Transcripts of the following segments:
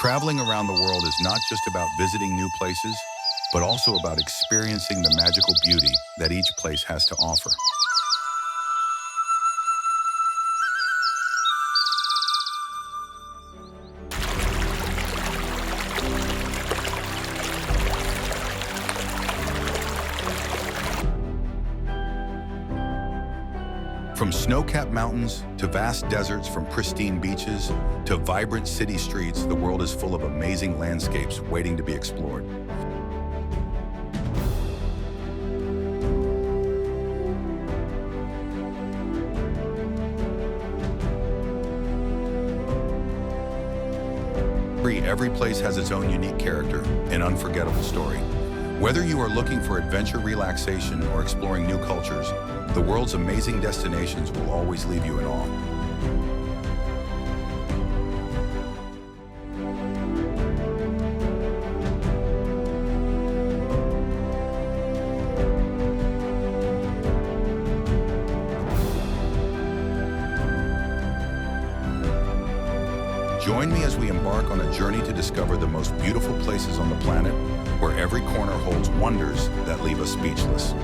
Traveling around the world is not just about visiting new places, but also about experiencing the magical beauty that each place has to offer. From snow-capped mountains to vast deserts, from pristine beaches to vibrant city streets, the world is full of amazing landscapes waiting to be explored. Every place has its own unique character and unforgettable story. Whether you are looking for adventure, relaxation, or exploring new cultures, the world's amazing destinations will always leave you in awe. Join me as we embark on a journey to discover the most beautiful places on the planet, where every corner holds wonders that leave us speechless.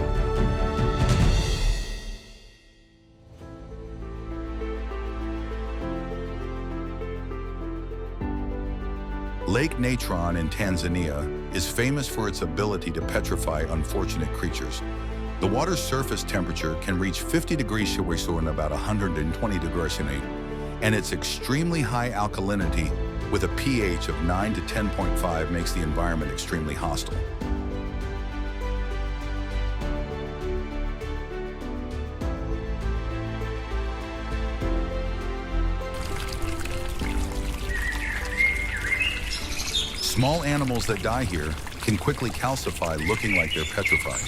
Lake Natron in Tanzania is famous for its ability to petrify unfortunate creatures. The water's surface temperature can reach 50 degrees Celsius and about 120 degrees Celsius, and its extremely high alkalinity with a pH of 9 to 10.5 makes the environment extremely hostile. Small animals that die here can quickly calcify, looking like they're petrified.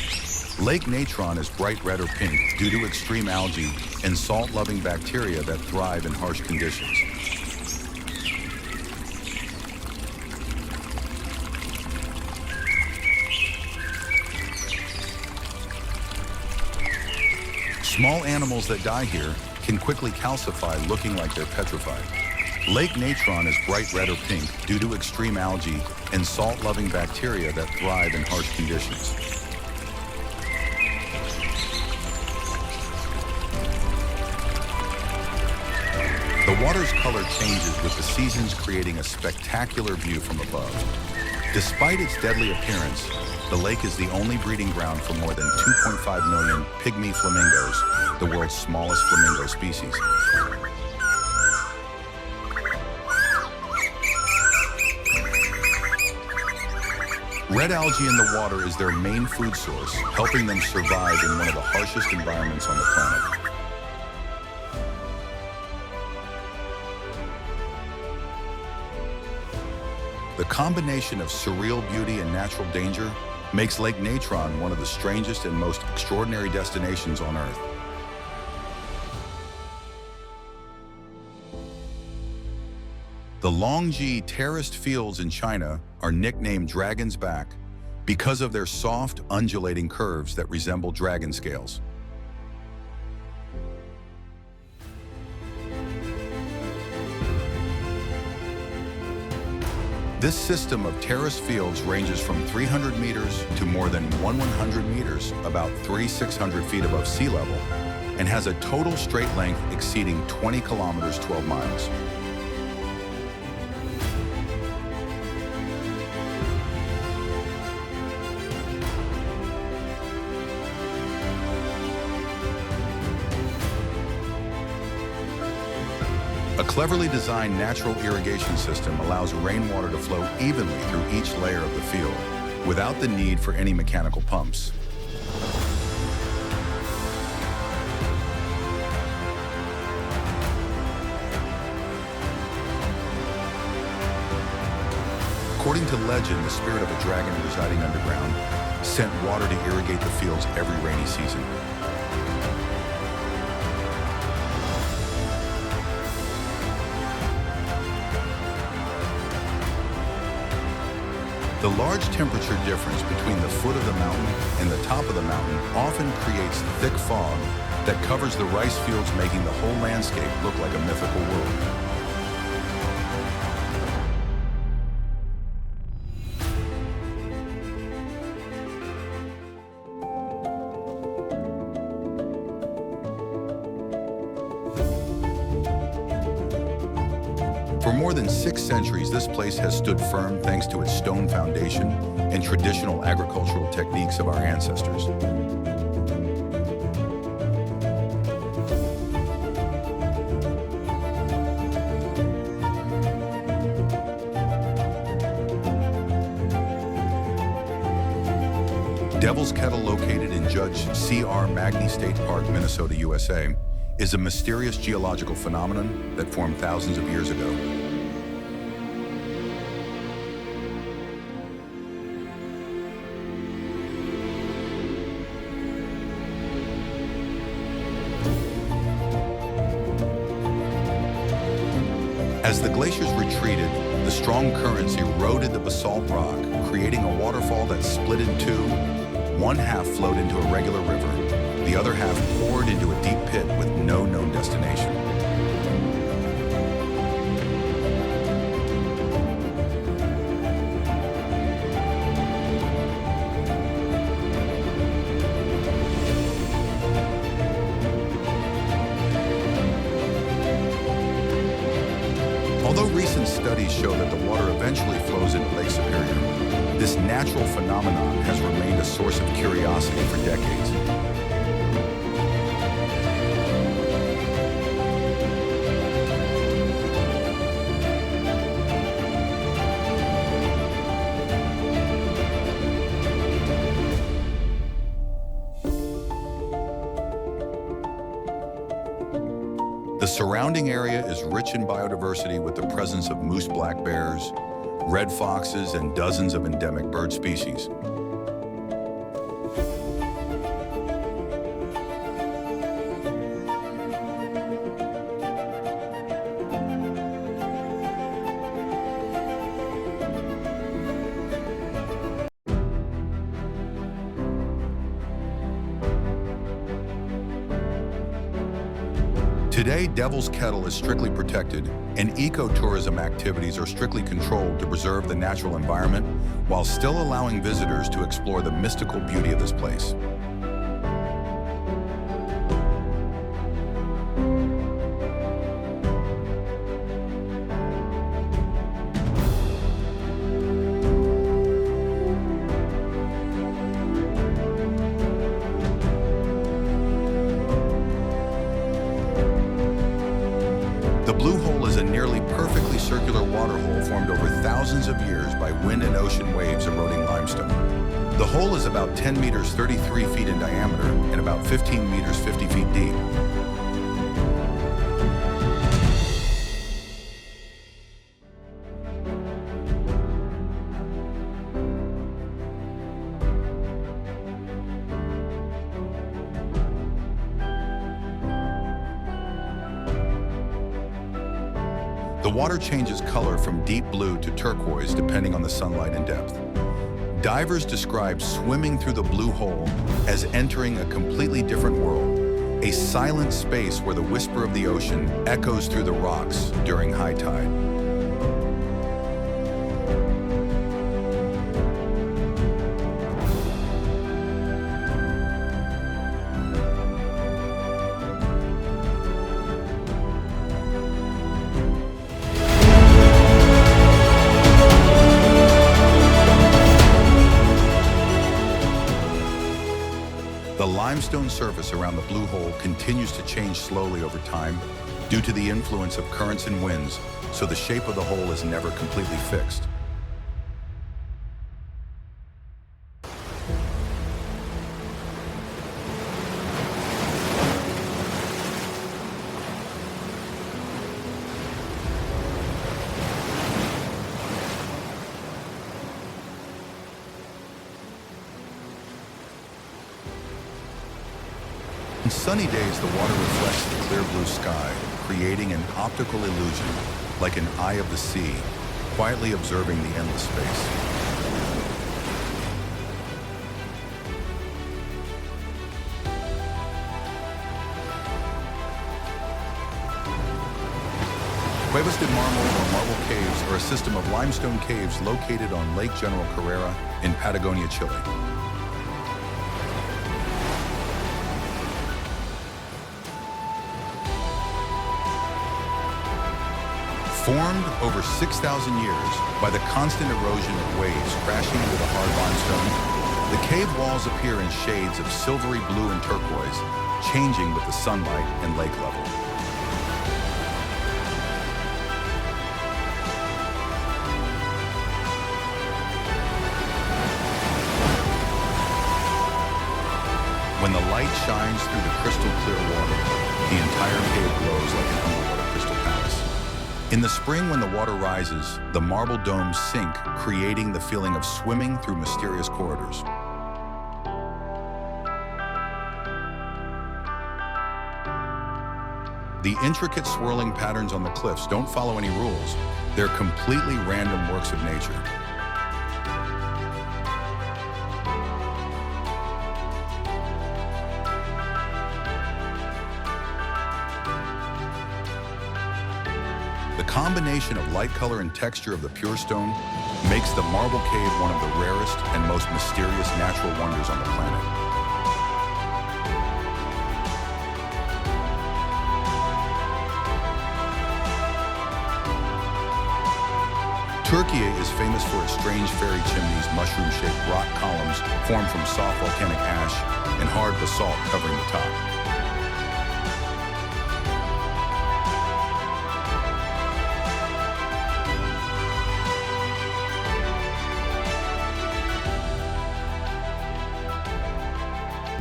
Lake Natron is bright red or pink due to extreme algae and salt-loving bacteria that thrive in harsh conditions. Small animals that die here can quickly calcify, looking like they're petrified. Lake Natron is bright red or pink due to extreme algae and salt-loving bacteria that thrive in harsh conditions. The water's color changes with the seasons, creating a spectacular view from above. Despite its deadly appearance, the lake is the only breeding ground for more than 2.5 million pygmy flamingos, the world's smallest flamingo species. Red algae in the water is their main food source, helping them survive in one of the harshest environments on the planet. The combination of surreal beauty and natural danger makes Lake Natron one of the strangest and most extraordinary destinations on Earth. The Longj terraced fields in China are nicknamed Dragon's Back because of their soft, undulating curves that resemble dragon scales. This system of terrace fields ranges from 300 meters to more than 100 meters, about 3,600 feet above sea level, and has a total straight length exceeding 20 kilometers, 12 miles. A cleverly designed natural irrigation system allows rainwater to flow evenly through each layer of the field without the need for any mechanical pumps. According to legend, the spirit of a dragon residing underground sent water to irrigate the fields every rainy season. The large temperature difference between the foot of the mountain and the top of the mountain often creates thick fog that covers the rice fields, making the whole landscape look like a mythical world. For more than 6 centuries, this place has stood firm thanks to its stone foundation and traditional agricultural techniques of our ancestors. Devil's Kettle, located in Judge C.R. Magny State Park, Minnesota, USA, is a mysterious geological phenomenon that formed thousands of years ago. As the glaciers retreated, the strong currents eroded the basalt rock, creating a waterfall that split in two. One half flowed into a regular river, the other half poured into a deep pit with no known destination. Although recent studies show that the water eventually flows into Lake Superior, this natural phenomenon has remained a source of curiosity for decades. The surrounding area is rich in biodiversity with the presence of moose black bears, red foxes, and dozens of endemic bird species. Today, Devil's Kettle is strictly protected, and ecotourism activities are strictly controlled to preserve the natural environment while still allowing visitors to explore the mystical beauty of this place. The Blue Hole is a nearly perfectly circular water hole formed over thousands of years by wind and ocean waves eroding limestone. The hole is about 10 meters 33 feet in diameter and about 15 meters 50 feet deep. The water changes color from deep blue to turquoise depending on the sunlight and depth. Divers describe swimming through the Blue Hole as entering a completely different world, a silent space where the whisper of the ocean echoes through the rocks during high tide. The limestone surface around the Blue Hole continues to change slowly over time due to the influence of currents and winds, so the shape of the hole is never completely fixed. On sunny days, the water reflects the clear blue sky, creating an optical illusion, like an eye of the sea, quietly observing the endless space. Cuevas de Marmol, or marble caves, are a system of limestone caves located on Lake General Carrera in Patagonia, Chile. Formed over 6,000 years by the constant erosion of waves crashing into the hard limestone, the cave walls appear in shades of silvery blue and turquoise, changing with the sunlight and lake level. When the light shines through the crystal clear water, the entire cave glows like an underwater crystal palace. In the spring, when the water rises, the marble domes sink, creating the feeling of swimming through mysterious corridors. The intricate swirling patterns on the cliffs don't follow any rules. They're completely random works of nature. The combination of light color and texture of the pure stone makes the marble cave one of the rarest and most mysterious natural wonders on the planet. Turkey is famous for its strange fairy chimneys, mushroom-shaped rock columns formed from soft volcanic ash and hard basalt covering the top.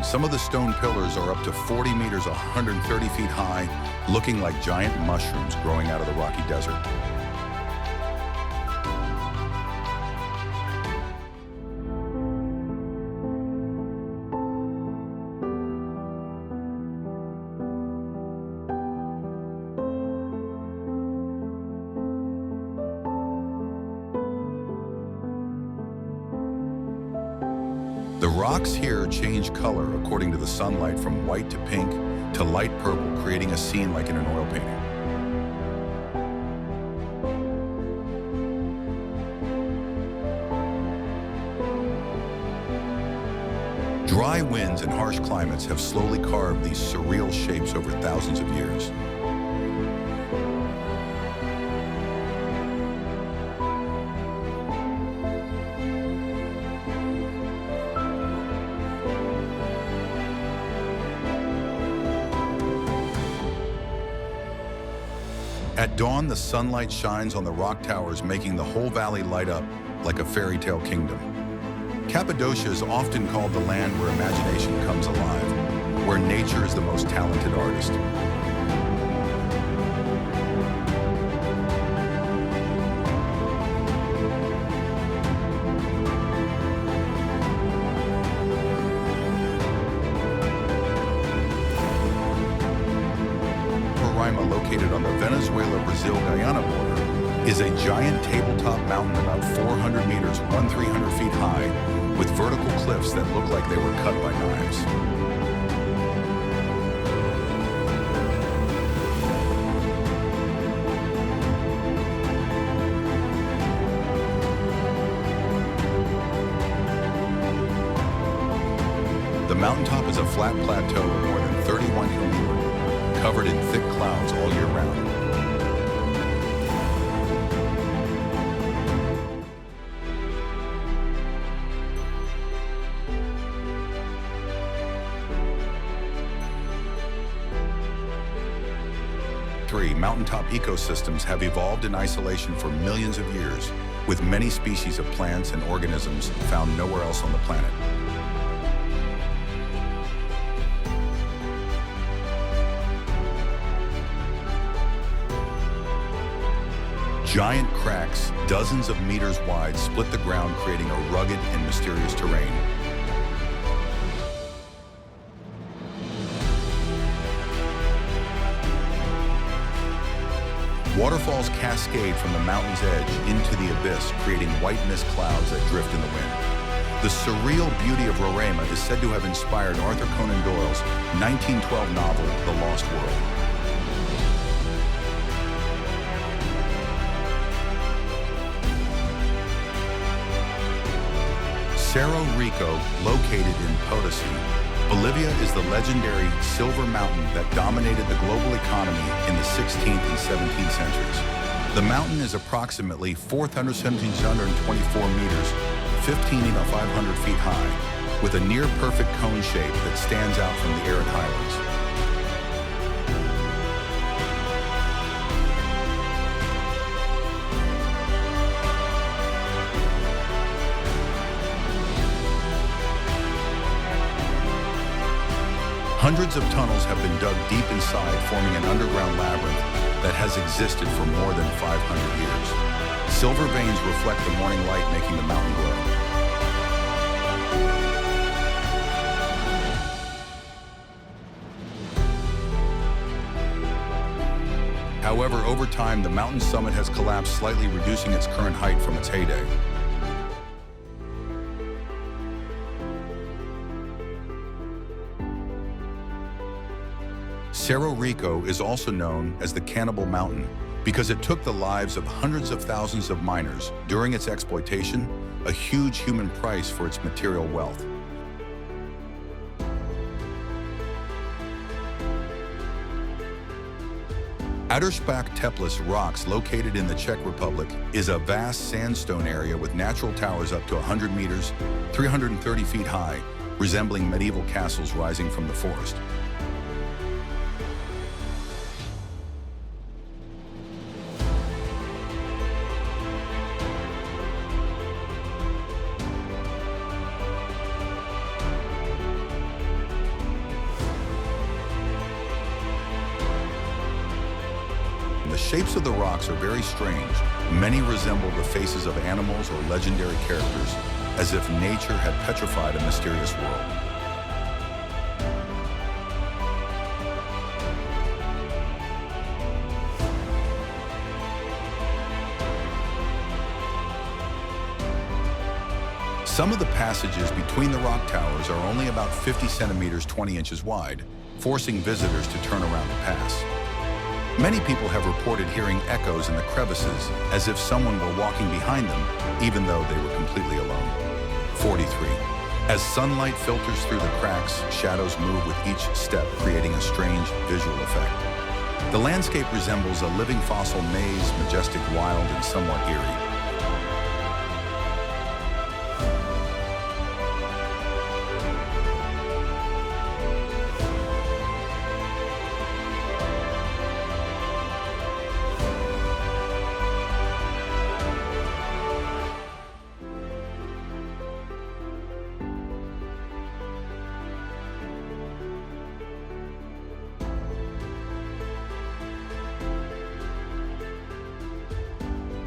Some of the stone pillars are up to 40 meters, 130 feet high, looking like giant mushrooms growing out of the rocky desert. The rocks here change color according to the sunlight, from white to pink to light purple, creating a scene like in an oil painting. Dry winds and harsh climates have slowly carved these surreal shapes over thousands of years. At dawn, the sunlight shines on the rock towers, making the whole valley light up like a fairy tale kingdom. Cappadocia is often called the land where imagination comes alive, where nature is the most talented artist. Located on the Venezuela-Brazil-Guyana border, is a giant tabletop mountain about 400 meters, 300 feet high, with vertical cliffs that look like they were cut by knives. The mountaintop is a flat plateau of more than 31 kilometers, covered in thick clouds all year round. Mountaintop ecosystems have evolved in isolation for millions of years, with many species of plants and organisms found nowhere else on the planet. Giant cracks, dozens of meters wide, split the ground, creating a rugged and mysterious terrain. Waterfalls cascade from the mountain's edge into the abyss, creating white mist clouds that drift in the wind. The surreal beauty of Roraima is said to have inspired Arthur Conan Doyle's 1912 novel, The Lost World. Cerro Rico, located in Potosi, Bolivia, is the legendary Silver Mountain that dominated the global economy in the 16th and 17th centuries. The mountain is approximately 4,724 meters, 15,500 feet high, with a near-perfect cone shape that stands out from the arid highlands. Hundreds of tunnels have been dug deep inside, forming an underground labyrinth that has existed for more than 500 years. Silver veins reflect the morning light, making the mountain glow. However, over time, the mountain summit has collapsed, slightly reducing its current height from its heyday. Cerro Rico is also known as the Cannibal Mountain because it took the lives of hundreds of thousands of miners during its exploitation, a huge human price for its material wealth. Untouched Terraces rocks, located in the Czech Republic, is a vast sandstone area with natural towers up to 100 meters, 330 feet high, resembling medieval castles rising from the forest. The shapes of the rocks are very strange. Many resemble the faces of animals or legendary characters, as if nature had petrified a mysterious world. Some of the passages between the rock towers are only about 50 centimeters, 20 inches wide, forcing visitors to turn around to pass. Many people have reported hearing echoes in the crevices, as if someone were walking behind them, even though they were completely alone. 43. As sunlight filters through the cracks, shadows move with each step, creating a strange visual effect. The landscape resembles a living fossil maze, majestic, wild, and somewhat eerie.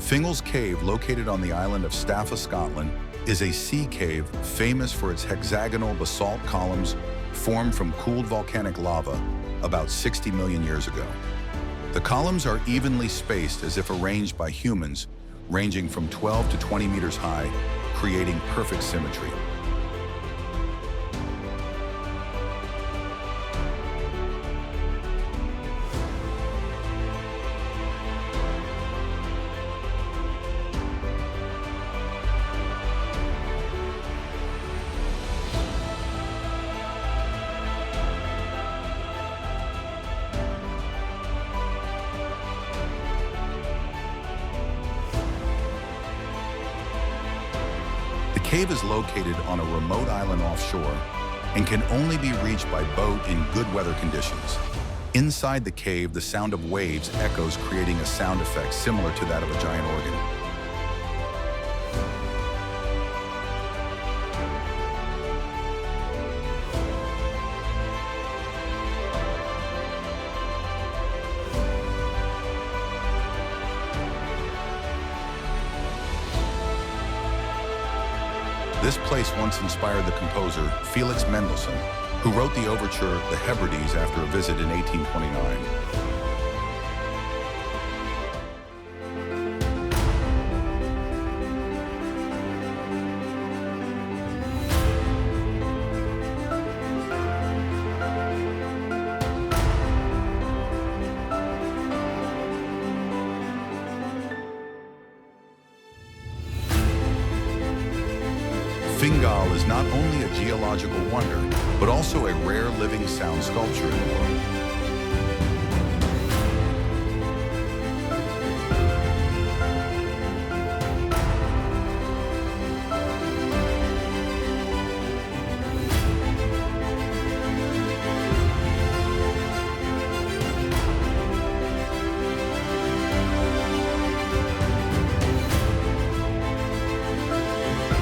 Fingal's Cave, located on the island of Staffa, Scotland, is a sea cave famous for its hexagonal basalt columns formed from cooled volcanic lava about 60 million years ago. The columns are evenly spaced as if arranged by humans, ranging from 12 to 20 meters high, creating perfect symmetry. The cave is located on a remote island offshore and can only be reached by boat in good weather conditions. Inside the cave, the sound of waves echoes, creating a sound effect similar to that of a giant organ. This place once inspired the composer Felix Mendelssohn, who wrote the overture The Hebrides after a visit in 1829. Fingal is not only a geological wonder, but also a rare living sound sculpture in the world.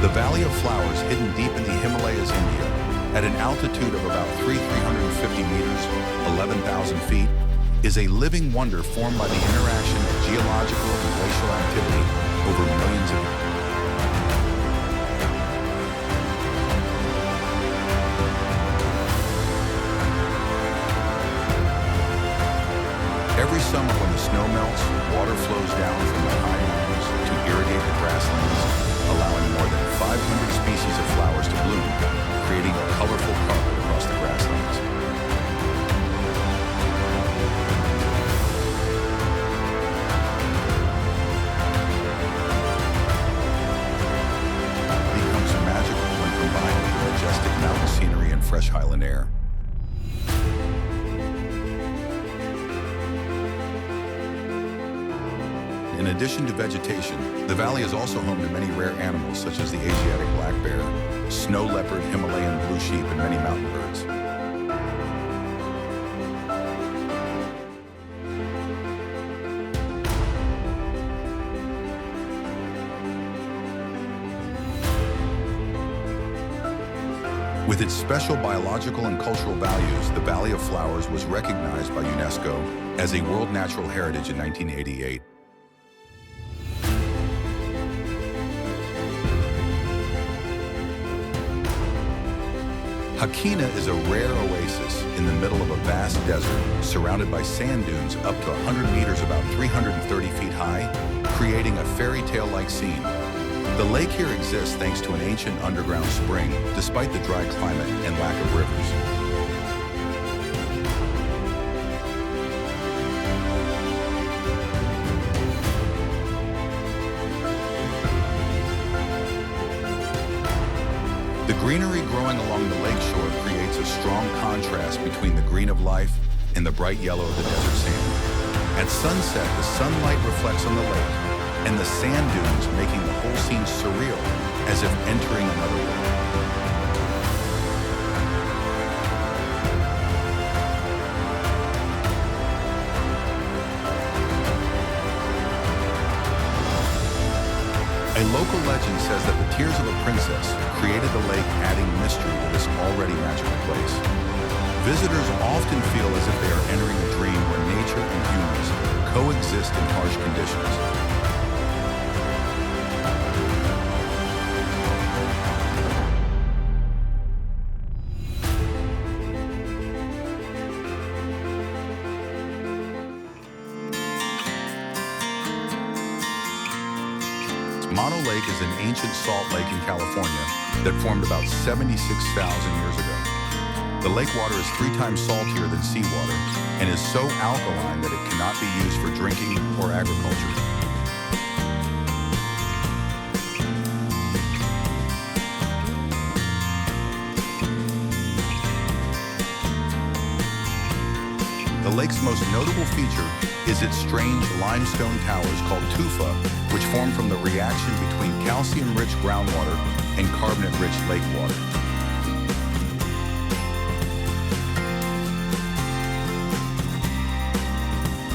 The Valley of Flowers, hidden deep in the Himalayas, India, at an altitude of about 350 meters, 11,000 feet, is a living wonder formed by the interaction of geological and glacial activity over millions of years. Every summer when the snow melts, water flows down from the high mountains to irrigate the grasslands, allowing more than 500 species of flowers to bloom, creating a colorful carpet across the grasslands. It becomes magical when combined with the majestic mountain scenery and fresh highland air. In addition to vegetation, the valley is also home to many rare animals such as the Asiatic black bear, snow leopard, Himalayan blue sheep, and many mountain birds. With its special biological and cultural values, the Valley of Flowers was recognized by UNESCO as a World Natural Heritage in 1988. Hakina is a rare oasis in the middle of a vast desert, surrounded by sand dunes up to 100 meters, about 330 feet high, creating a fairy tale-like scene. The lake here exists thanks to an ancient underground spring, despite the dry climate and lack of rivers. The greenery growing along the lakeshore creates a strong contrast between the green of life and the bright yellow of the desert sand. At sunset, the sunlight reflects on the lake, and the sand dunes making the whole scene surreal, as if entering another world. A local legend says that the tears of a princess created the lake, adding mystery to this already magical place. Visitors often feel as if they are entering a dream where nature and humans coexist in harsh conditions. Mono Lake is an ancient salt lake in California that formed about 76,000 years ago. The lake water is 3 times saltier than seawater and is so alkaline that it cannot be used for drinking or agriculture. The lake's most notable feature is its strange limestone towers called tufa, which form from the reaction between calcium-rich groundwater and carbonate-rich lake water.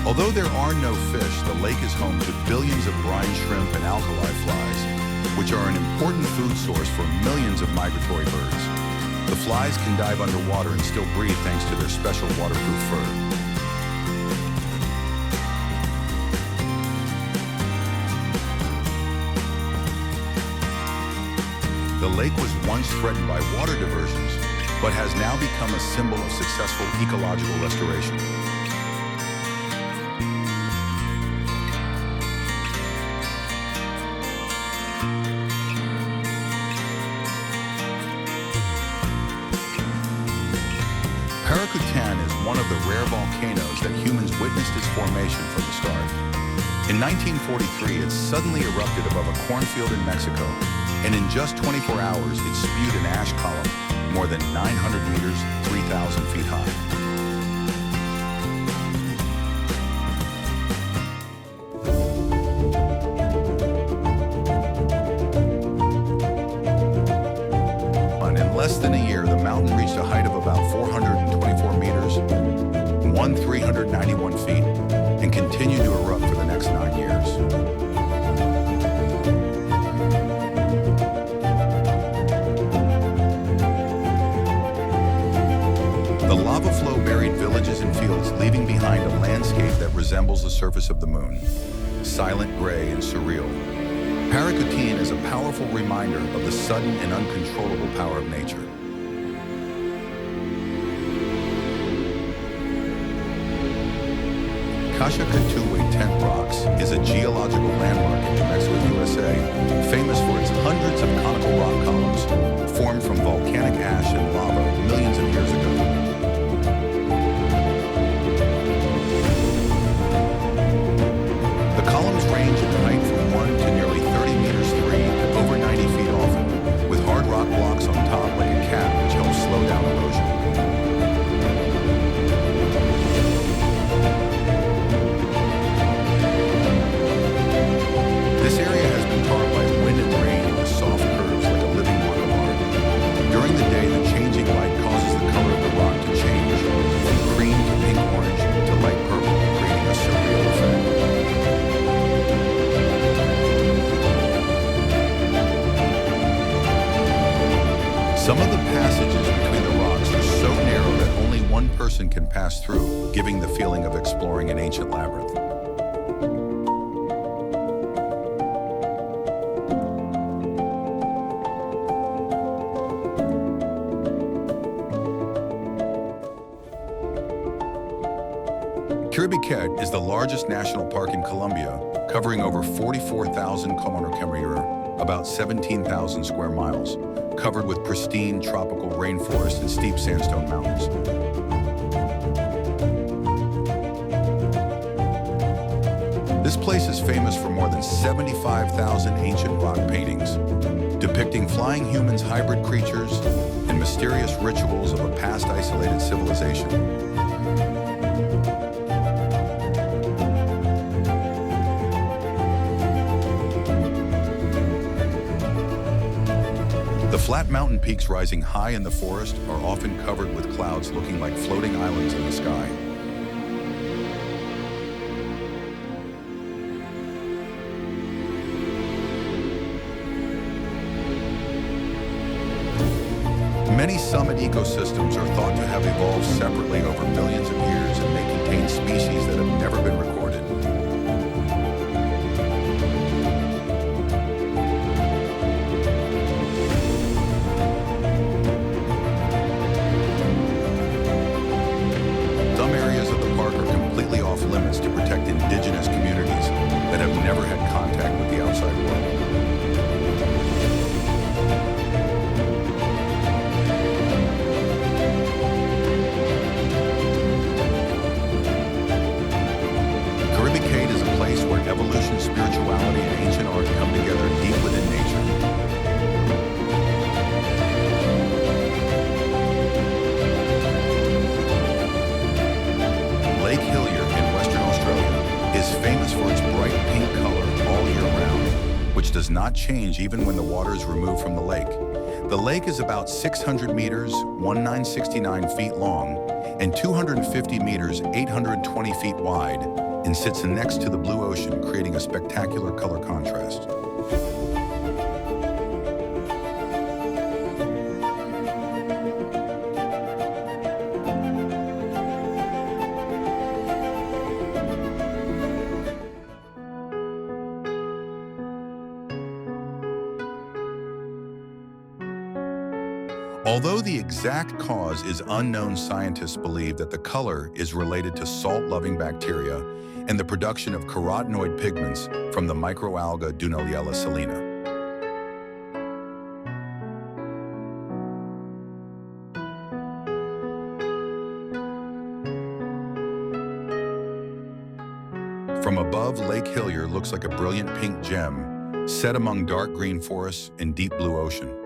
Although there are no fish, the lake is home to billions of brine shrimp and alkali flies, which are an important food source for millions of migratory birds. The flies can dive underwater and still breathe thanks to their special waterproof fur. The lake was once threatened by water diversions, but has now become a symbol of successful ecological restoration. Paracutan is one of the rare volcanoes that humans witnessed its formation from the start. In 1943, it suddenly erupted above a cornfield in Mexico, and in just 24 hours, it spewed an ash column more than 900 meters, 3,000 feet high. In less than a year, the mountain reached a height of about 424 meters, 391 feet, and continued to erupt for the next 9 years. fields, leaving behind a landscape that resembles the surface of the moon, silent, gray, and surreal. Paracutine is a powerful reminder of the sudden and uncontrollable power of nature. Kashakatuwe Tent Rocks is a geological landmark in New Mexico, USA, famous for its hundreds of conical rock columns formed from volcanic ash and lava millions of years ago. The columns range in height from 1 to nearly 30 meters 3 to over 90 feet often, with hard rock blocks on top like a cap which helps slow down erosion. This area has been carved by wind and rain into soft curves like a living work of art. During the day, the changing light causes the color of the rock to change from green to pink orange to light purple, creating a surreal effect. Some of the passages between the rocks are so narrow that only one person can pass through, giving the feeling of exploring an ancient labyrinth. Kettle is the largest national park in Colombia, covering over 44,000 km², about 17,000 square miles, covered with pristine tropical rainforest and steep sandstone mountains. This place is famous for more than 75,000 ancient rock paintings, depicting flying humans, hybrid creatures, and mysterious rituals of a past isolated civilization. The flat mountain peaks rising high in the forest are often covered with clouds looking like floating islands in the sky. Many summit ecosystems are thought to have evolved separately over millions of years and may contain species that have never been recorded. Limits to protect indigenous communities that have never had contact with the outside world. Caribbean is a place where evolution, spirituality, and ancient art come together deep within nature. Lake Hillier is famous for its bright pink color all year round, which does not change even when the water is removed from the lake. The lake is about 600 meters, 1,969 feet long, and 250 meters, 820 feet wide, and sits next to the blue ocean, creating a spectacular color contrast. Although the exact cause is unknown, scientists believe that the color is related to salt-loving bacteria and the production of carotenoid pigments from the microalga Dunaliella salina. From above, Lake Hillier looks like a brilliant pink gem set among dark green forests and deep blue ocean.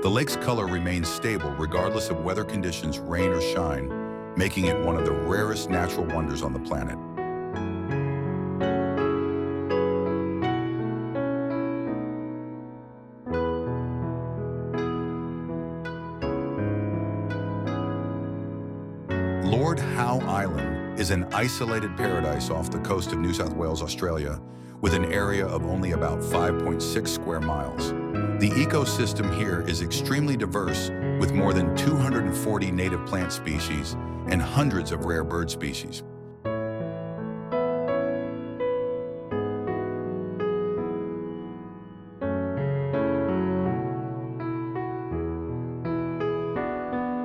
The lake's color remains stable regardless of weather conditions, rain or shine, making it one of the rarest natural wonders on the planet. Lord Howe Island is an isolated paradise off the coast of New South Wales, Australia, with an area of only about 5.6 square miles. The ecosystem here is extremely diverse, with more than 240 native plant species and hundreds of rare bird species.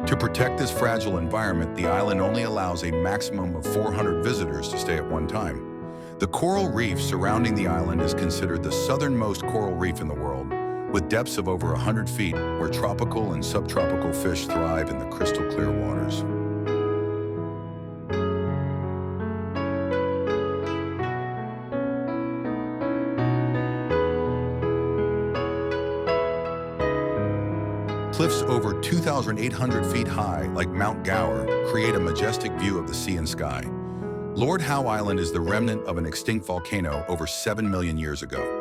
To protect this fragile environment, the island only allows a maximum of 400 visitors to stay at one time. The coral reef surrounding the island is considered the southernmost coral reef in the world, with depths of over 100 feet, where tropical and subtropical fish thrive in the crystal clear waters. Cliffs over 2,800 feet high, like Mount Gower, create a majestic view of the sea and sky. Lord Howe Island is the remnant of an extinct volcano over 7 million years ago.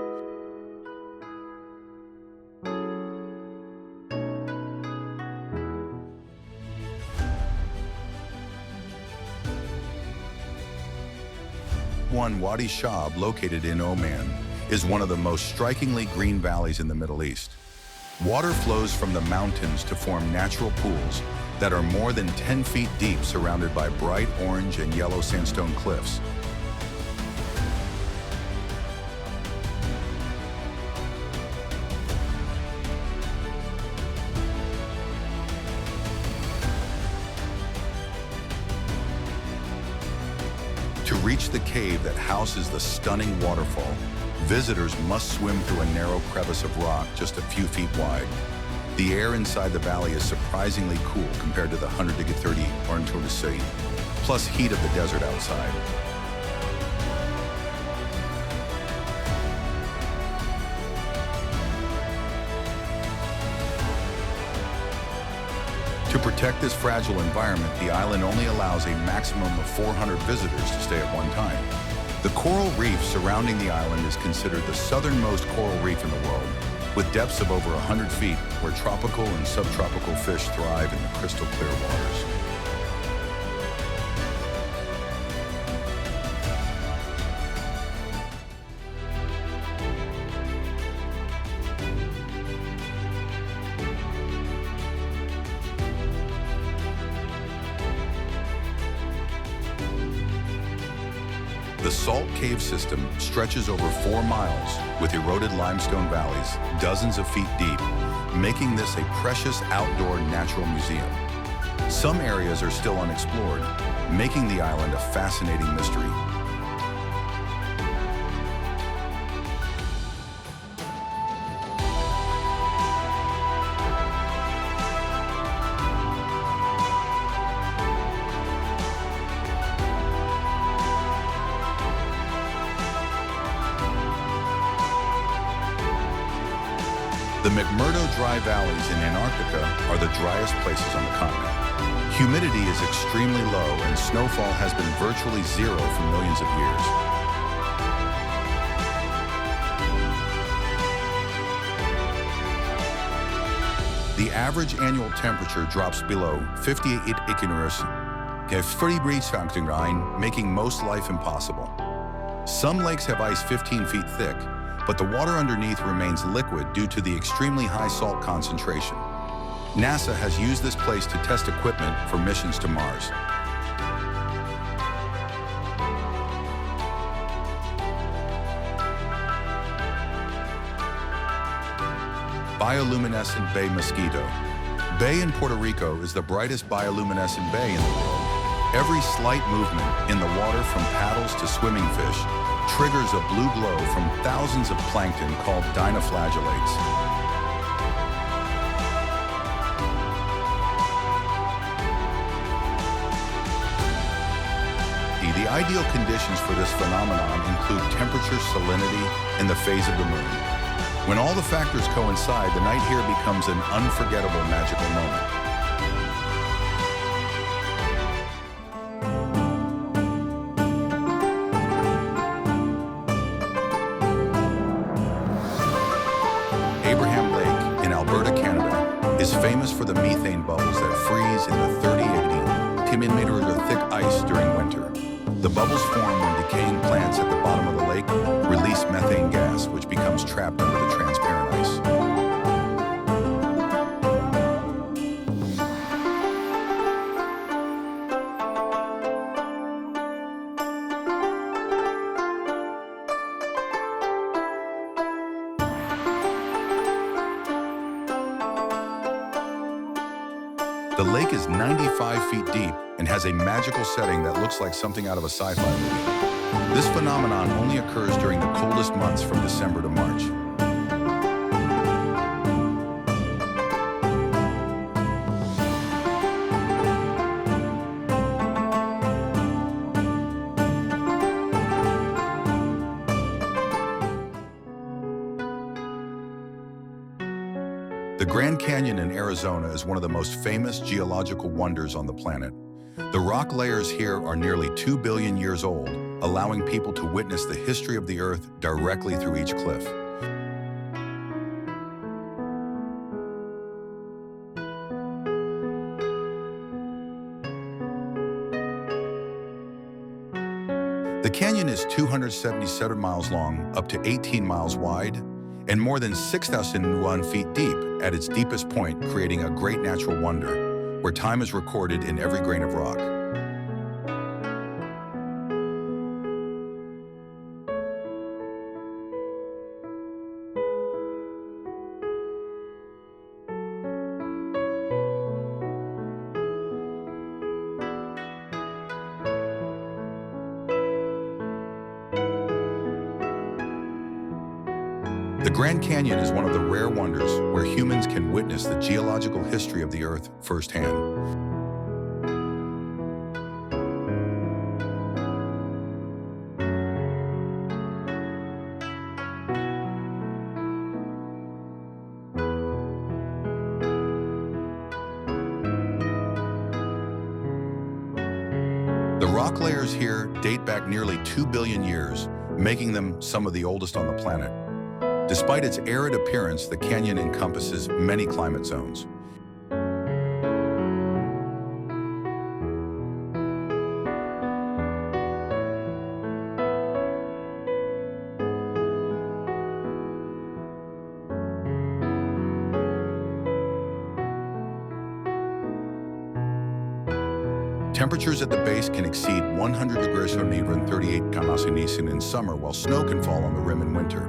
Wadi Shab, located in Oman, is one of the most strikingly green valleys in the Middle East. Water flows from the mountains to form natural pools that are more than 10 feet deep, surrounded by bright orange and yellow sandstone cliffs. To reach the cave that houses the stunning waterfall, visitors must swim through a narrow crevice of rock just a few feet wide. The air inside the valley is surprisingly cool compared to the 130 untouched, plus heat of the desert outside. To protect this fragile environment, the island only allows a maximum of 400 visitors to stay at one time. The coral reef surrounding the island is considered the southernmost coral reef in the world, with depths of over 100 feet, where tropical and subtropical fish thrive in the crystal clear waters. The Salt Cave system stretches over 4 miles with eroded limestone valleys, dozens of feet deep, making this a precious outdoor natural museum. Some areas are still unexplored, making the island a fascinating mystery. The McMurdo Dry Valleys in Antarctica are the driest places on the continent. Humidity is extremely low and snowfall has been virtually zero for millions of years. The average annual temperature drops below 58 degrees, making most life impossible. Some lakes have ice 15 feet thick, but the water underneath remains liquid due to the extremely high salt concentration. NASA has used this place to test equipment for missions to Mars. Bioluminescent Bay Mosquito. Bay in Puerto Rico is the brightest bioluminescent bay in the world. Every slight movement in the water, from paddles to swimming fish, triggers a blue glow from thousands of plankton called dinoflagellates. The ideal conditions for this phenomenon include temperature, salinity, and the phase of the moon. When all the factors coincide, the night here becomes an unforgettable magical moment. Is famous for the methane bubbles that freeze in the 30-80 thick ice during winter. The bubbles form when decaying plants at the bottom of the lake lake release methane gas, which becomes trapped under the transparent ice. The lake is 95 feet deep and has a magical setting that looks like something out of a sci-fi movie. This phenomenon only occurs during the coldest months from December to March. The Grand Canyon in Arizona is one of the most famous geological wonders on the planet. The rock layers here are nearly 2 billion years old, allowing people to witness the history of the Earth directly through each cliff. The canyon is 277 miles long, up to 18 miles wide, and more than 6,001 feet deep at its deepest point, creating a great natural wonder, where time is recorded in every grain of rock. The Grand Canyon is one of the rare wonders where humans can witness the geological history of the Earth firsthand. The rock layers here date back nearly 2 billion years, making them some of the oldest on the planet. Despite its arid appearance, the canyon encompasses many climate zones. Temperatures at the base can exceed 100 degrees Celsius and 38 degrees in summer, while snow can fall on the rim in winter.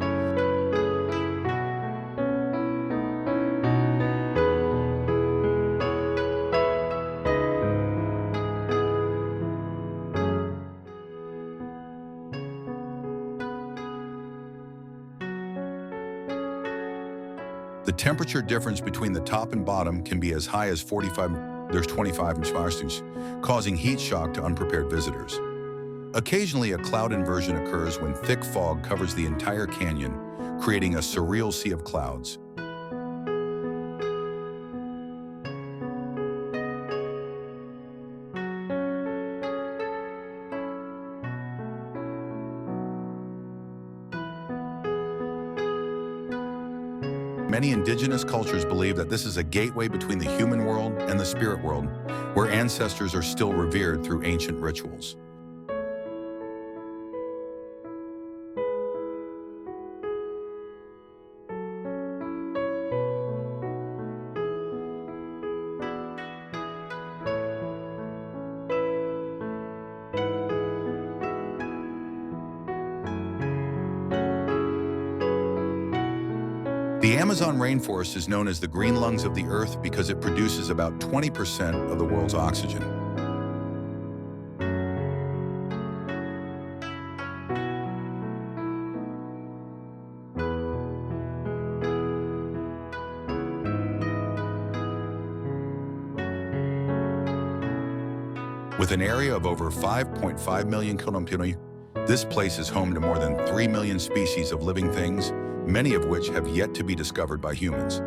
The temperature difference between the top and bottom can be as high as 25 degrees, causing heat shock to unprepared visitors. Occasionally, a cloud inversion occurs when thick fog covers the entire canyon, creating a surreal sea of clouds. Many indigenous cultures believe that this is a gateway between the human world and the spirit world, where ancestors are still revered through ancient rituals. The Amazon rainforest is known as the green lungs of the Earth because it produces about 20% of the world's oxygen. With an area of over 5.5 million kilometers, this place is home to more than 3 million species of living things, many of which have yet to be discovered by humans.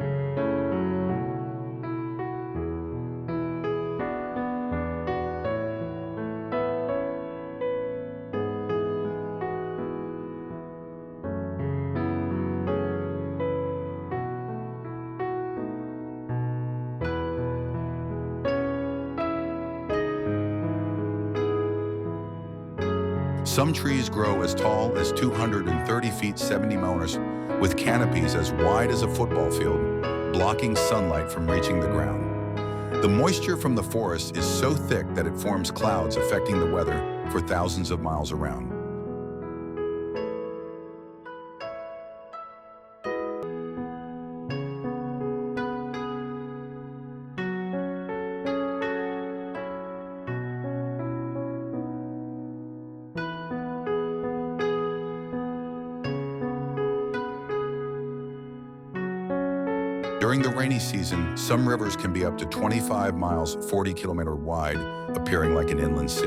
Some trees grow as tall as 230 feet 70 meters, with canopies as wide as a football field, blocking sunlight from reaching the ground. The moisture from the forest is so thick that it forms clouds affecting the weather for thousands of miles around. During the rainy season, some rivers can be up to 25 miles, 40-kilometer wide, appearing like an inland sea.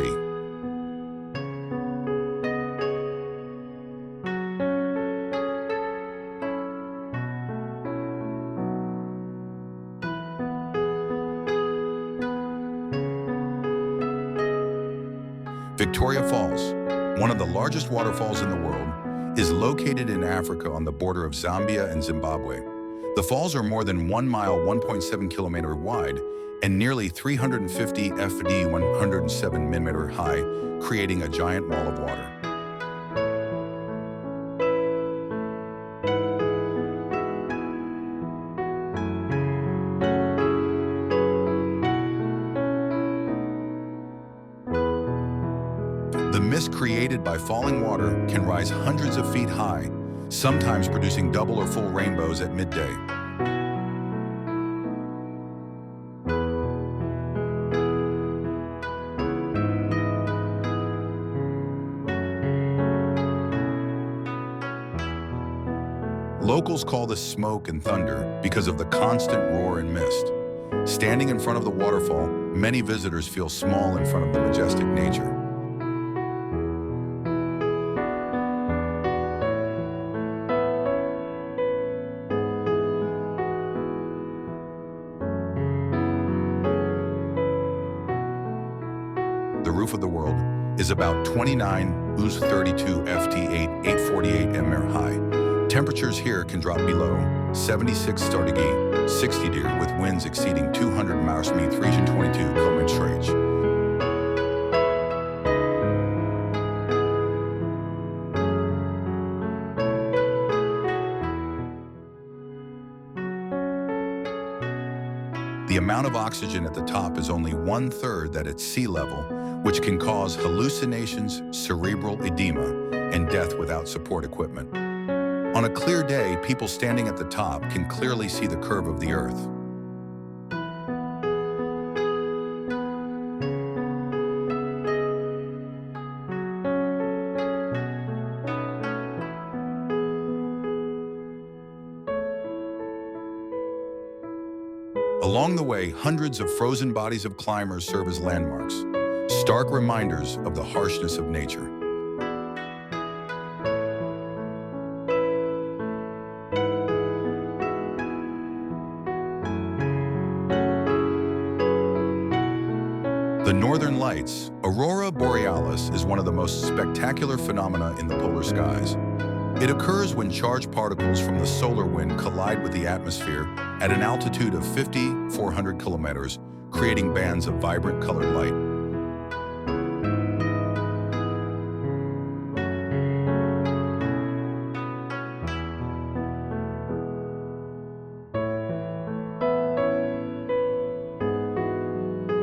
Victoria Falls, one of the largest waterfalls in the world, is located in Africa on the border of Zambia and Zimbabwe. The falls are more than 1 mile, 1.7 kilometer wide, and nearly 350 FD, 107 millimeter high, creating a giant wall of water. The mist created by falling water can rise hundreds of feet high, sometimes producing double or full rainbows at midday. Locals call this smoke and thunder because of the constant roar and mist. Standing in front of the waterfall, many visitors feel small in front of the majestic nature. The roof of the world is about 29 Us 32 FT8 848 mm high. Temperatures here can drop below 76 Stardegi, 60 deer, with winds exceeding 200 miles per hour, region 22 km/h. The amount of oxygen at the top is only 1/3 that at sea level, which can cause hallucinations, cerebral edema, and death without support equipment. On a clear day, people standing at the top can clearly see the curve of the Earth. Along the way, hundreds of frozen bodies of climbers serve as landmarks, stark reminders of the harshness of nature. The Northern Lights, Aurora Borealis, is one of the most spectacular phenomena in the polar skies. It occurs when charged particles from the solar wind collide with the atmosphere at an altitude of 5,400 kilometers, creating bands of vibrant colored light.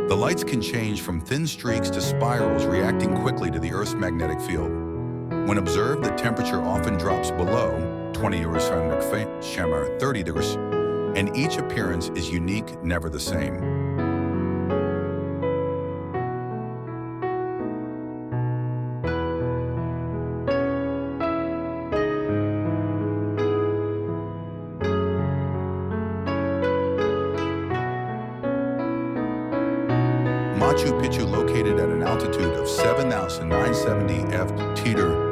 The lights can change from thin streaks to spirals, reacting quickly to the Earth's magnetic field. When observed, the temperature often drops below 20 degrees Fahrenheit, 30 degrees, and each appearance is unique, never the same. Machu Picchu, located at an altitude of 7,970 ft,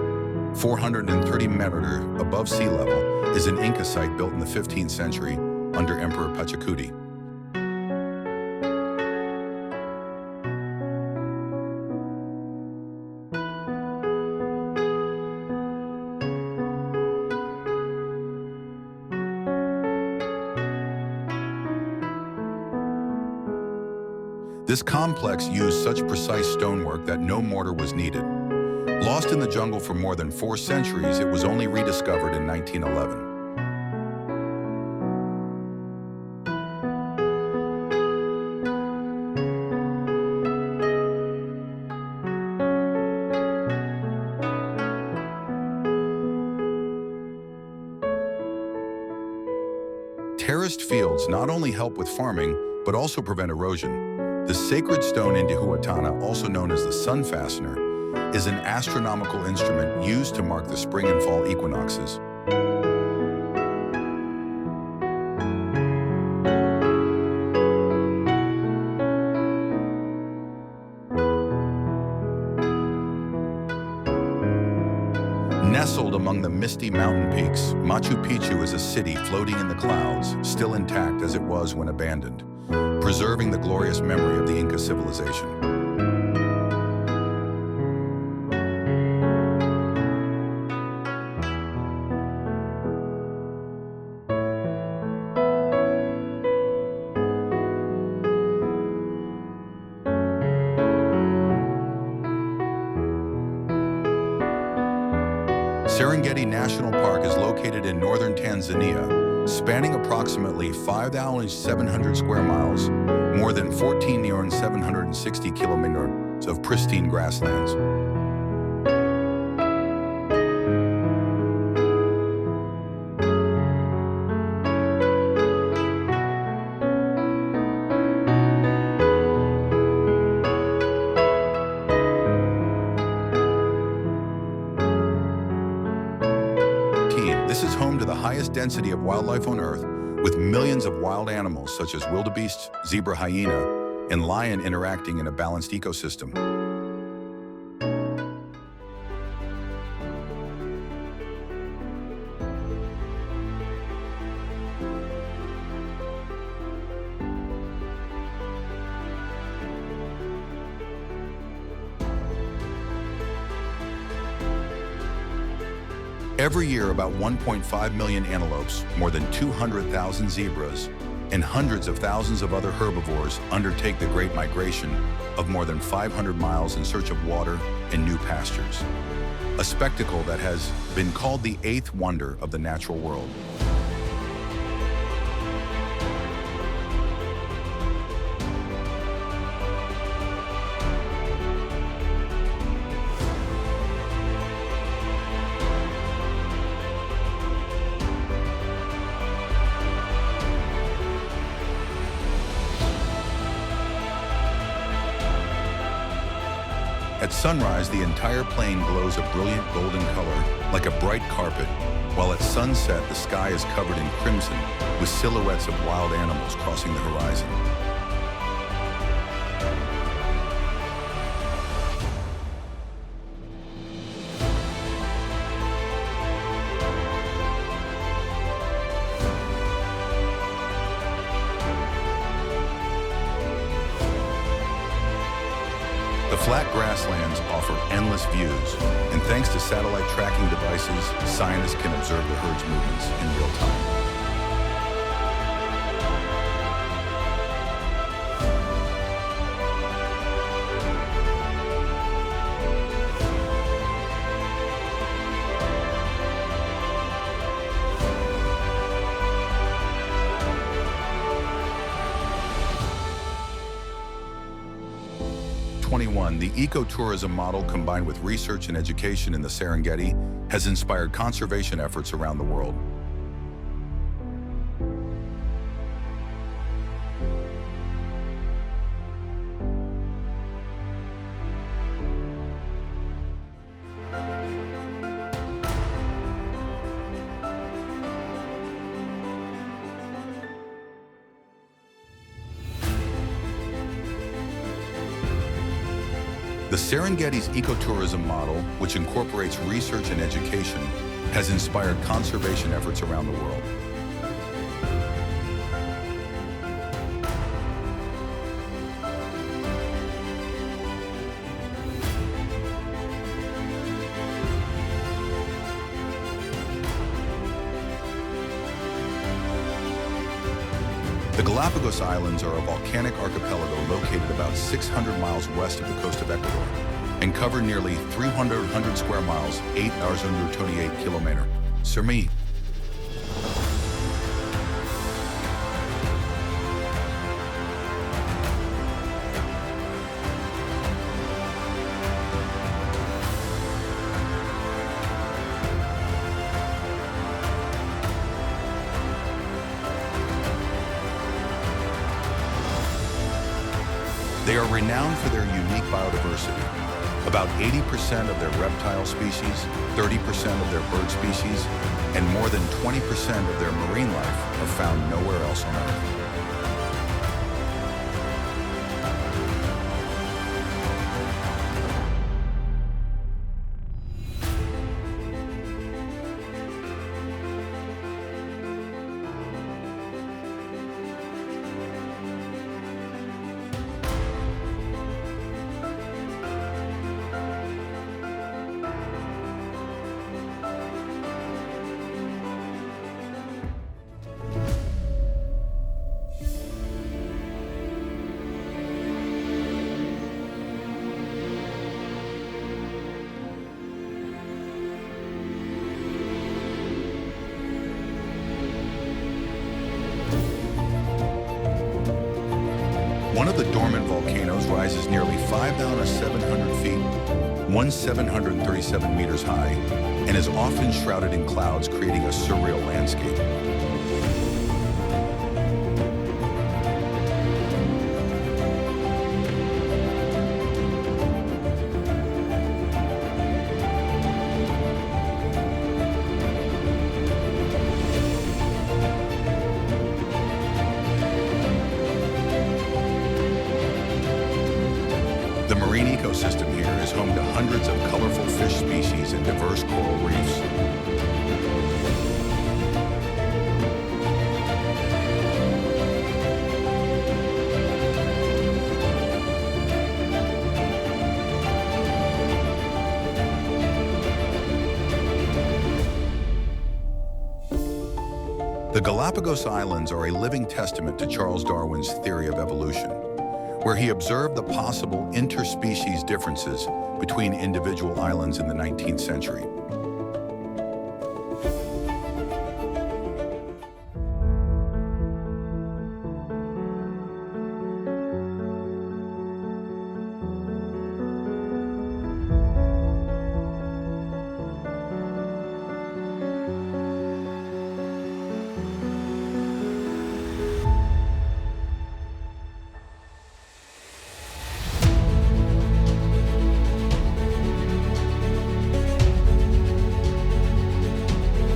430 meters above sea level, is an Inca site built in the 15th century under Emperor Pachacuti. This complex used such precise stonework that no mortar was needed. Lost in the jungle for more than 4 centuries, it was only rediscovered in 1911. Terraced fields not only help with farming, but also prevent erosion. The sacred stone in Tehuatana, also known as the sun fastener, is an astronomical instrument used to mark the spring and fall equinoxes. Nestled among the misty mountain peaks, Machu Picchu is a city floating in the clouds, still intact as it was when abandoned, preserving the glorious memory of the Inca civilization. Serengeti National Park is located in northern Tanzania, spanning approximately 5,700 square miles, more than 14,760 kilometers of pristine grasslands. This is home to the highest density of wildlife on Earth, with millions of wild animals such as wildebeest, zebra, hyena, and lion interacting in a balanced ecosystem. Every year, about 1.5 million antelopes, more than 200,000 zebras, and hundreds of thousands of other herbivores undertake the Great Migration of more than 500 miles in search of water and new pastures. A spectacle that has been called the 8th wonder of the natural world. At sunrise, the entire plain glows a brilliant golden color, like a bright carpet, while at sunset, the sky is covered in crimson, with silhouettes of wild animals crossing the horizon. The flat grasslands offer endless views, and thanks to satellite tracking devices, scientists can observe the herd's movements in real time. The ecotourism model, combined with research and education in the Serengeti, has inspired conservation efforts around the world. The Serengeti's ecotourism model, which incorporates research and education, has inspired conservation efforts around the world. The Galapagos Islands are a volcanic archipelago located about 600 miles west of the coast of Ecuador and cover nearly 300 square miles, 828 kilometers. Surreal. They are renowned for their unique biodiversity. About 80% of their reptile species, 30% of their bird species, and more than 20% of their marine life are found nowhere else on Earth. One of the dormant volcanoes rises nearly 5,700 feet, 737 meters high, and is often shrouded in clouds, creating a surreal landscape. The marine ecosystem here is home to hundreds of colorful fish species and diverse coral reefs. The Galapagos Islands are a living testament to Charles Darwin's theory of evolution, where he observed the possible interspecies differences between individual islands in the 19th century.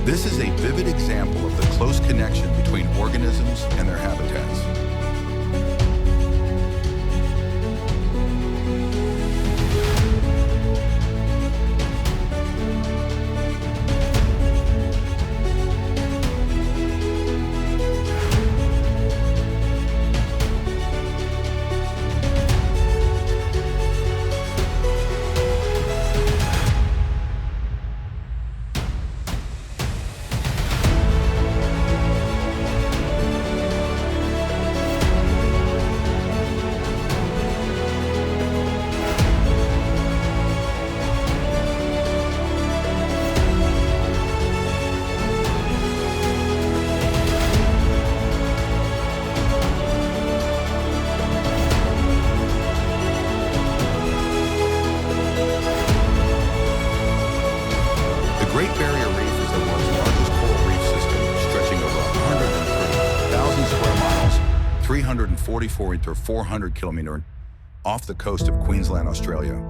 This is a vivid example of the close connection between organisms and their habitats. Great Barrier Reef is the world's largest coral reef system, stretching over 130,000 square miles, 344 to 400 kilometers, off the coast of Queensland, Australia.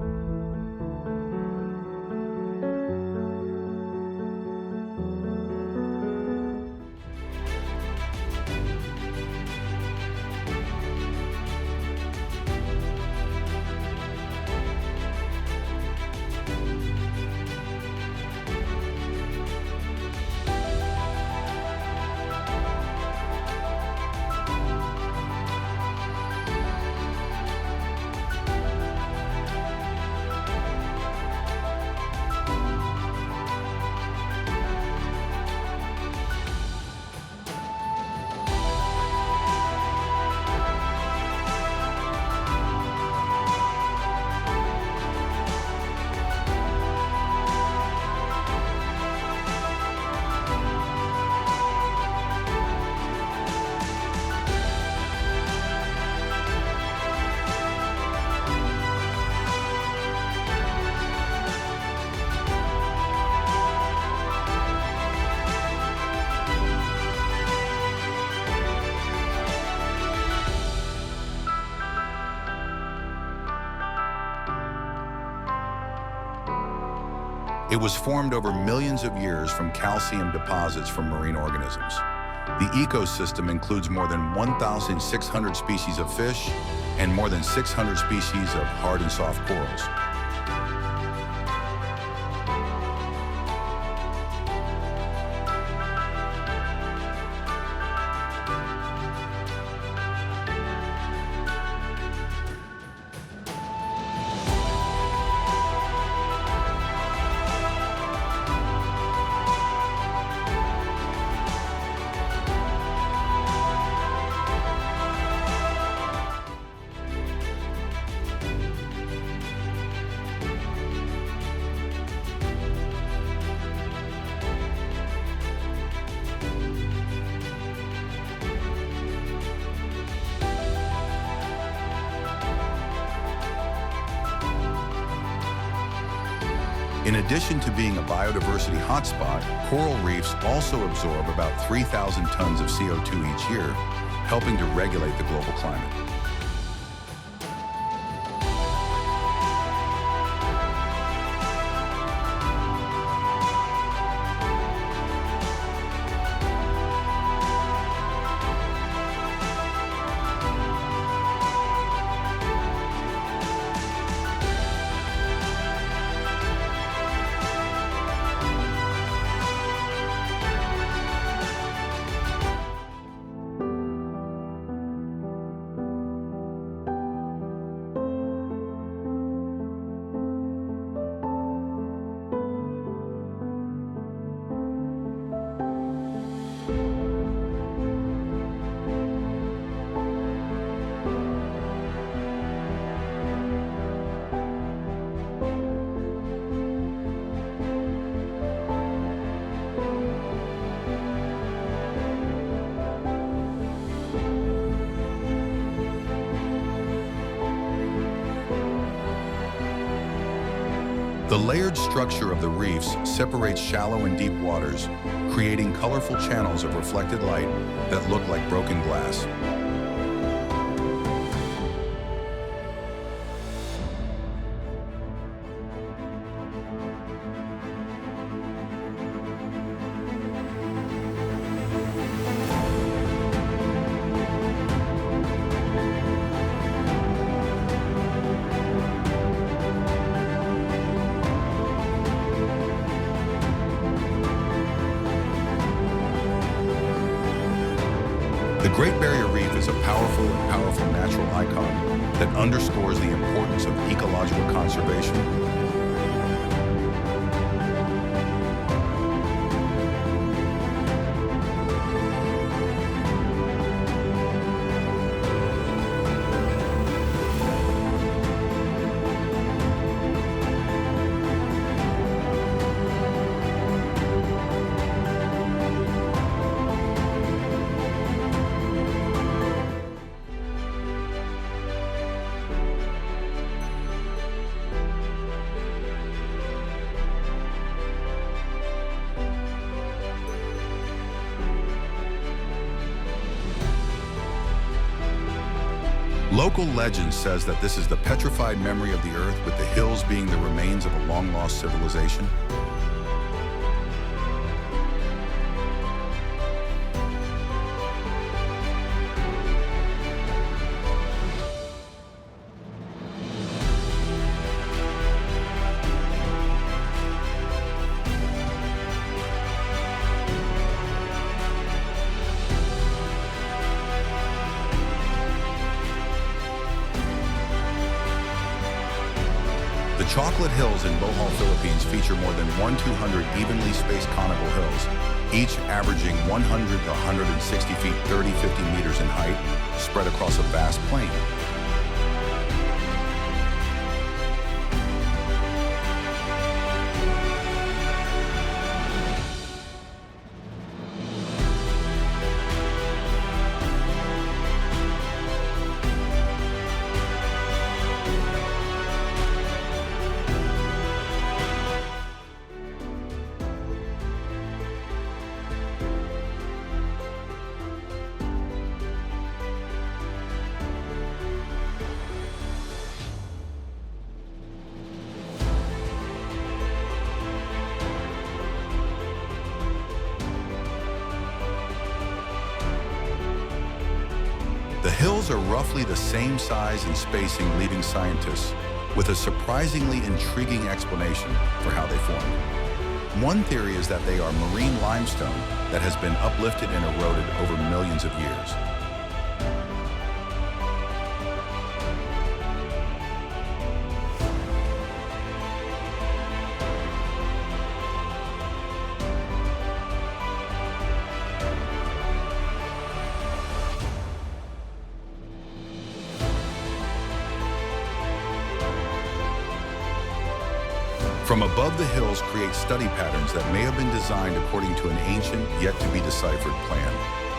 It was formed over millions of years from calcium deposits from marine organisms. The ecosystem includes more than 1,600 species of fish and more than 600 species of hard and soft corals. In addition to being a biodiversity hotspot, coral reefs also absorb about 3,000 tons of CO2 each year, helping to regulate the global climate. The layered structure of the reefs separates shallow and deep waters, creating colorful channels of reflected light that look like broken glass. The Great Barrier Reef is a powerful natural icon that underscores the importance of ecological conservation. Local legend says that this is the petrified memory of the Earth, with the hills being the remains of a long-lost civilization. The Chocolate Hills in Bohol, Philippines feature more than 1,200 evenly spaced conical hills, each averaging 100 to 160 feet, 50 meters in height, spread across a vast plain. The hills are roughly the same size and spacing, leaving scientists with a surprisingly intriguing explanation for how they formed. One theory is that they are marine limestone that has been uplifted and eroded over millions of years. From above, the hills create study patterns that may have been designed according to an ancient, yet to be deciphered plan.